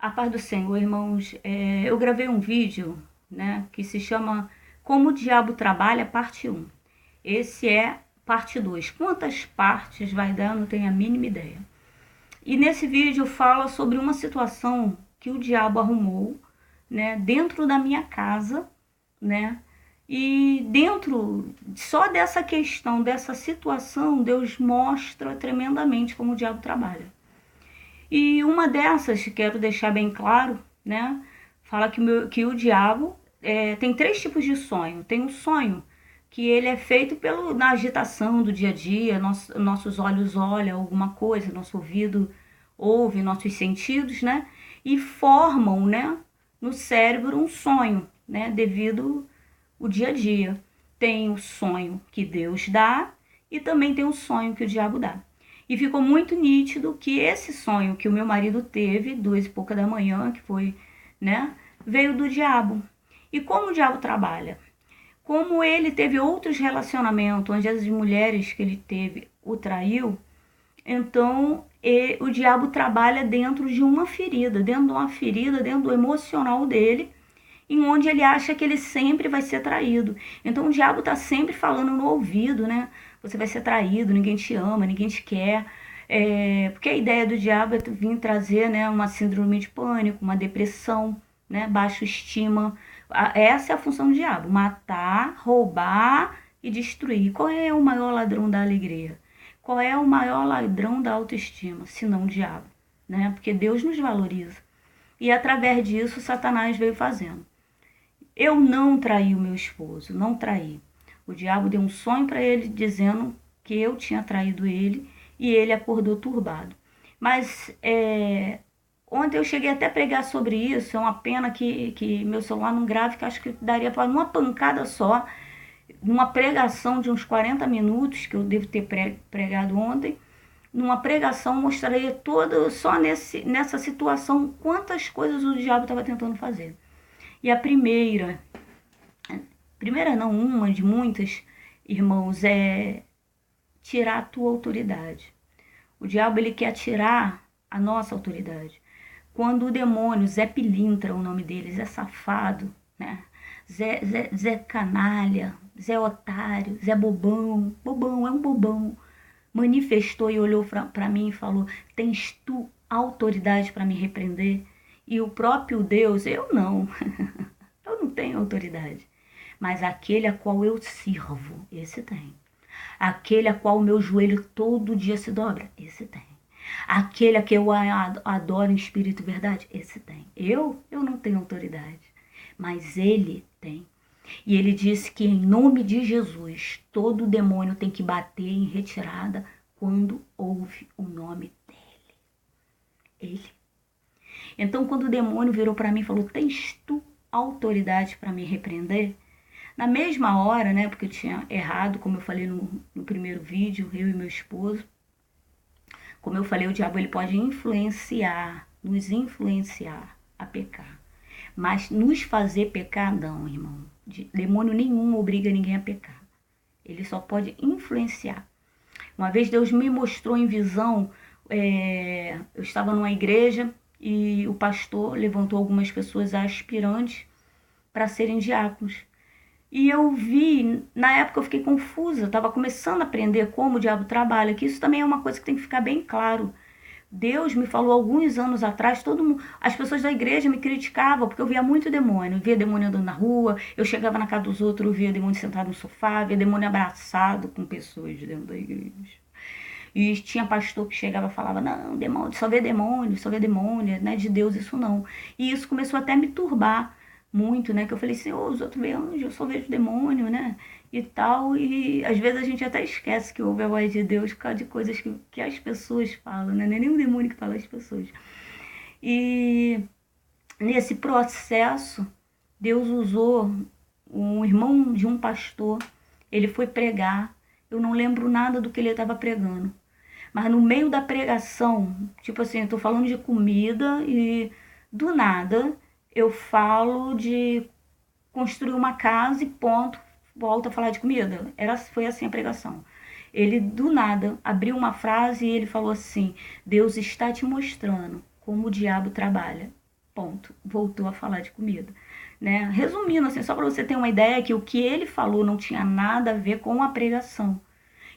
A paz do Senhor, irmãos. Eu gravei um vídeo, né, que se chama Como o Diabo Trabalha, parte 1. Esse é parte 2. Quantas partes vai dar, eu não tenho a mínima ideia. E nesse vídeo fala sobre uma situação que o diabo arrumou, né, dentro da minha casa, né, e dentro só dessa questão, dessa situação, Deus mostra tremendamente como o diabo trabalha. E uma dessas, quero deixar bem claro, né? Fala que o diabo tem 3 tipos de sonho. Tem um sonho que ele é feito na agitação do dia a dia, nossos olhos olham alguma coisa, nosso ouvido ouve, nossos sentidos, né? E formam, né, no cérebro um sonho, né, devido ao dia a dia. Tem o sonho que Deus dá e também tem o sonho que o diabo dá. E ficou muito nítido que esse sonho que o meu marido teve, 2h pouca da manhã, que foi, né, veio do diabo. E como o diabo trabalha? Como ele teve outros relacionamentos, onde as mulheres que ele teve o traiu, então o diabo trabalha dentro de uma ferida, dentro do emocional dele, em onde ele acha que ele sempre vai ser traído. Então o diabo está sempre falando no ouvido, né? Você vai ser traído, ninguém te ama, ninguém te quer. Porque a ideia do diabo é vir trazer, né, uma síndrome de pânico, uma depressão, né, baixa estima. Essa é a função do diabo: matar, roubar e destruir. Qual é o maior ladrão da alegria? Qual é o maior ladrão da autoestima? Senão o diabo, né? Porque Deus nos valoriza. E através disso, Satanás veio fazendo. Eu não traí o meu esposo, não traí. O diabo deu um sonho para ele dizendo que eu tinha traído ele e ele acordou turbado. Mas ontem eu cheguei até a pregar sobre isso. É uma pena que meu celular não grave, que acho que daria para numa pancada só, numa pregação de uns 40 minutos, que eu devo ter pregado ontem. Numa pregação mostraria toda, só nessa situação, quantas coisas o diabo estava tentando fazer. E a primeira não, uma de muitas, irmãos, é tirar a tua autoridade. O diabo, ele quer tirar a nossa autoridade. Quando o demônio, Zé Pilintra é o nome dele, Zé Safado, né? Zé Canalha, Zé Otário, Zé Bobão, é um bobão, manifestou e olhou para mim e falou: tens tu autoridade para me repreender? E o próprio Deus: eu não, eu não tenho autoridade. Mas aquele a qual eu sirvo, esse tem. Aquele a qual o meu joelho todo dia se dobra, esse tem. Aquele a que eu adoro em espírito e verdade, esse tem. Eu não tenho autoridade, mas ele tem. E ele disse que em nome de Jesus, todo demônio tem que bater em retirada quando ouve o nome dele. Ele. Então, quando o demônio virou para mim e falou: tens tu autoridade para me repreender? Na mesma hora, né, porque eu tinha errado, como eu falei no primeiro vídeo, eu e meu esposo. Como eu falei, o diabo ele pode nos influenciar a pecar. Mas nos fazer pecar, não, irmão. Demônio nenhum obriga ninguém a pecar. Ele só pode influenciar. Uma vez Deus me mostrou em visão, eu estava numa igreja e o pastor levantou algumas pessoas aspirantes para serem diáconos. E eu vi, na época eu fiquei confusa, estava começando a aprender como o diabo trabalha, que isso também é uma coisa que tem que ficar bem claro. Deus me falou alguns anos atrás, as pessoas da igreja me criticavam, porque eu via muito demônio. Eu via demônio andando na rua, eu chegava na casa dos outros, eu via demônio sentado no sofá, via demônio abraçado com pessoas dentro da igreja. E tinha pastor que chegava e falava: não, demônio, só vê demônio, não é de Deus isso não. E isso começou até a me turbar muito, né? Que eu falei: Senhor, os outros veem anjo, eu só vejo demônio, né? E tal. E às vezes a gente até esquece que ouve a voz de Deus por causa de coisas que as pessoas falam, né? Não é nem o demônio que fala, as pessoas. E nesse processo, Deus usou um irmão de um pastor. Ele foi pregar. Eu não lembro nada do que ele estava pregando. Mas no meio da pregação, tipo assim, eu tô falando de comida e do nada eu falo de construir uma casa e ponto, volto a falar de comida. Foi assim a pregação. Ele do nada abriu uma frase e ele falou assim: Deus está te mostrando como o diabo trabalha. Ponto. Voltou a falar de comida, né? Resumindo, assim, só para você ter uma ideia que o que ele falou não tinha nada a ver com a pregação.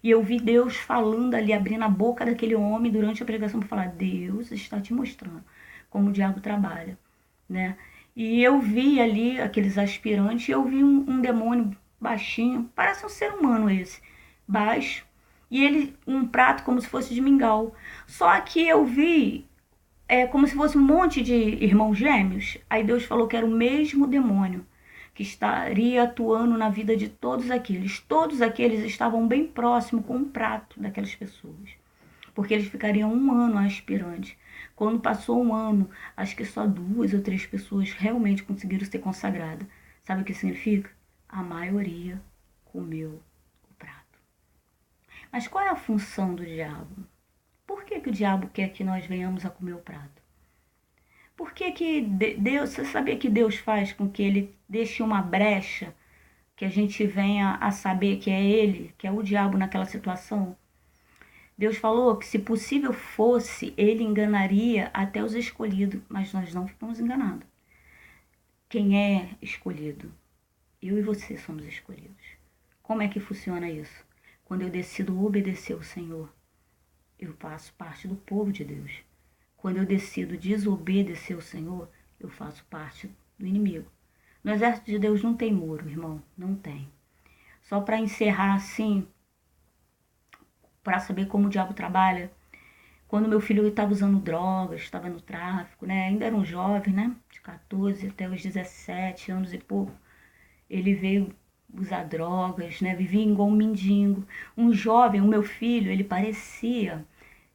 E eu vi Deus falando ali, abrindo a boca daquele homem durante a pregação para falar: Deus está te mostrando como o diabo trabalha, né? E eu vi ali aqueles aspirantes, eu vi um demônio baixinho, parece um ser humano esse, baixo, e ele um prato como se fosse de mingau. Só que eu vi como se fosse um monte de irmãos gêmeos. Aí Deus falou que era o mesmo demônio que estaria atuando na vida de todos aqueles. Todos aqueles estavam bem próximo com o prato daquelas pessoas, porque eles ficariam um ano aspirantes. Quando passou um ano, acho que só 2 ou 3 pessoas realmente conseguiram ser consagradas. Sabe o que significa? A maioria comeu o prato. Mas qual é a função do diabo? Por que o diabo quer que nós venhamos a comer o prato? Por que Deus, você sabia que Deus faz com que ele deixe uma brecha, que a gente venha a saber que é ele, que é o diabo naquela situação? Deus falou que se possível fosse, ele enganaria até os escolhidos, mas nós não ficamos enganados. Quem é escolhido? Eu e você somos escolhidos. Como é que funciona isso? Quando eu decido obedecer ao Senhor, eu faço parte do povo de Deus. Quando eu decido desobedecer ao Senhor, eu faço parte do inimigo. No exército de Deus não tem muro, irmão, não tem. Só para encerrar assim, para saber como o diabo trabalha, quando meu filho estava usando drogas, estava no tráfico, né? Ainda era um jovem, né? De 14 até os 17 anos e pouco, ele veio usar drogas, né? Vivia igual um mendigo. Um jovem, o meu filho, ele parecia...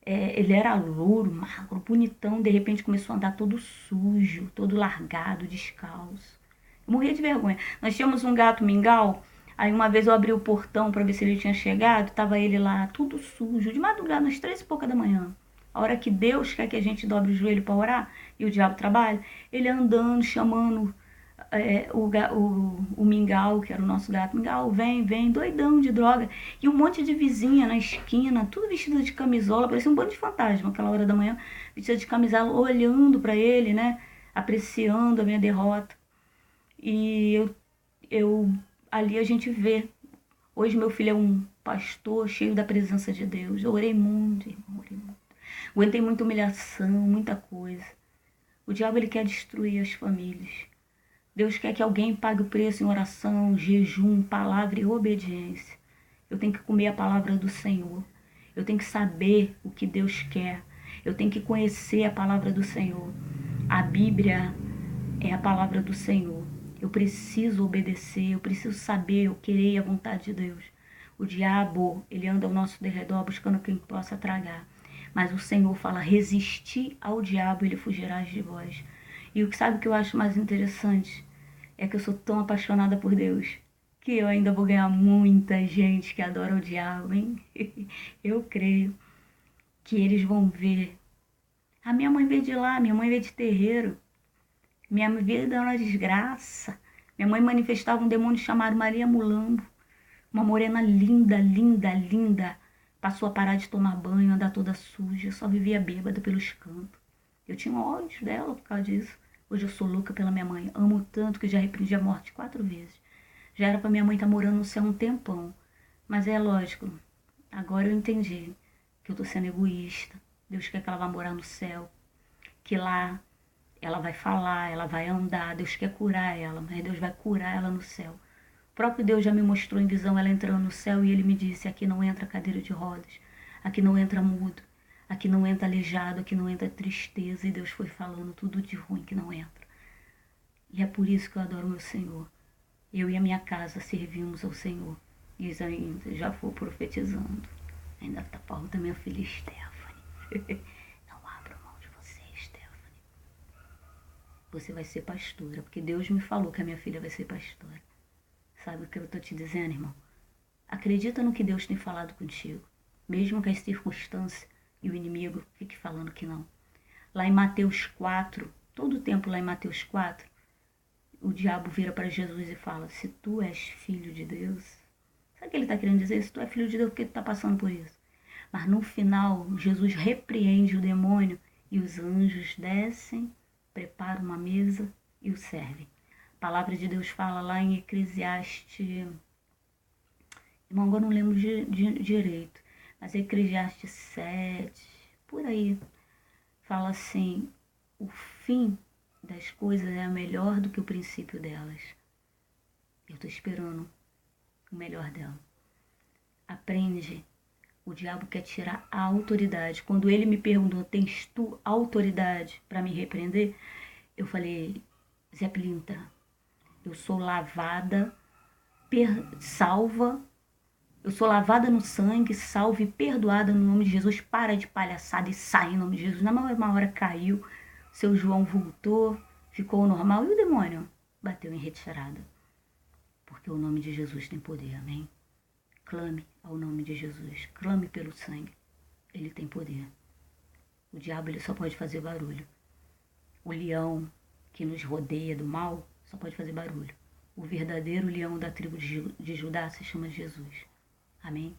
ele era louro, magro, bonitão, de repente começou a andar todo sujo, todo largado, descalço. Eu morria de vergonha. Nós tínhamos um gato mingau, aí uma vez eu abri o portão para ver se ele tinha chegado, tava ele lá, tudo sujo, de madrugada, às 3h pouca da manhã. A hora que Deus quer que a gente dobre o joelho para orar, e o diabo trabalha, ele andando, chamando o mingau, que era o nosso gato, mingau, vem, vem, doidão de droga, e um monte de vizinha na esquina, tudo vestida de camisola, parecia um bando de fantasma, aquela hora da manhã, vestida de camisola, olhando para ele, né, apreciando a minha derrota. E ali a gente vê, hoje meu filho é um pastor cheio da presença de Deus. Eu orei muito, irmão, orei muito. Aguentei muita humilhação, muita coisa. O diabo, ele quer destruir as famílias. Deus quer que alguém pague o preço em oração, jejum, palavra e obediência. Eu tenho que comer a palavra do Senhor. Eu tenho que saber o que Deus quer. Eu tenho que conhecer a palavra do Senhor. A Bíblia é a palavra do Senhor. Eu preciso obedecer, eu preciso saber, eu querer a vontade de Deus. O diabo, ele anda ao nosso derredor buscando quem possa tragar. Mas o Senhor fala: resistir ao diabo, ele fugirá de vós. E sabe o que eu acho mais interessante? É que eu sou tão apaixonada por Deus, que eu ainda vou ganhar muita gente que adora o diabo, hein? Eu creio que eles vão ver. A minha mãe veio de lá, minha mãe veio de terreiro. Minha mãe veio dar uma desgraça. Minha mãe manifestava um demônio chamado Maria Mulambo. Uma morena linda, linda, linda. Passou a parar de tomar banho, andar toda suja, só vivia bêbada pelos cantos. Eu tinha ódio dela por causa disso. Hoje eu sou louca pela minha mãe. Amo tanto que já repreendi a morte 4 vezes. Já era pra minha mãe estar morando no céu um tempão. Mas é lógico, agora eu entendi que eu tô sendo egoísta. Deus quer que ela vá morar no céu. Que lá ela vai falar, ela vai andar. Deus quer curar ela, mas Deus vai curar ela no céu. O próprio Deus já me mostrou em visão ela entrando no céu e ele me disse: aqui não entra cadeira de rodas, aqui não entra mudo, aqui não entra aleijado, aqui não entra tristeza. E Deus foi falando tudo de ruim que não entra. E é por isso que eu adoro o meu Senhor. Eu e a minha casa servimos ao Senhor. Diz ainda, já vou profetizando. Ainda tá falta minha filha Stephanie. Não abra mão de você, Stephanie. Você vai ser pastora, porque Deus me falou que a minha filha vai ser pastora. Sabe o que eu tô te dizendo, irmão? Acredita no que Deus tem falado contigo, mesmo que as circunstâncias e o inimigo fiquem falando que não. Lá em Mateus 4, todo o tempo lá em Mateus 4, o diabo vira para Jesus e fala: se tu és filho de Deus, sabe o que ele está querendo dizer? Se tu é filho de Deus, por que tu está passando por isso? Mas no final, Jesus repreende o demônio e os anjos descem prepara uma mesa e o serve. A palavra de Deus fala lá em Eclesiastes, irmão, eu não lembro direito, mas Eclesiastes 7, por aí, fala assim, o fim das coisas é melhor do que o princípio delas. Eu estou esperando o melhor dela. Aprende. O diabo quer tirar a autoridade. Quando ele me perguntou, tens tu autoridade para me repreender? Eu falei, Zé Pilintra, eu sou lavada, salva, eu sou lavada no sangue, salva e perdoada no nome de Jesus. Para de palhaçada e sai em nome de Jesus. Na mesma hora caiu, seu João voltou, ficou normal e o demônio bateu em retirada. Porque o nome de Jesus tem poder, amém? Clame ao nome de Jesus, clame pelo sangue, ele tem poder. O diabo ele só pode fazer barulho. O leão que nos rodeia do mal só pode fazer barulho. O verdadeiro leão da tribo de Judá se chama Jesus. Amém?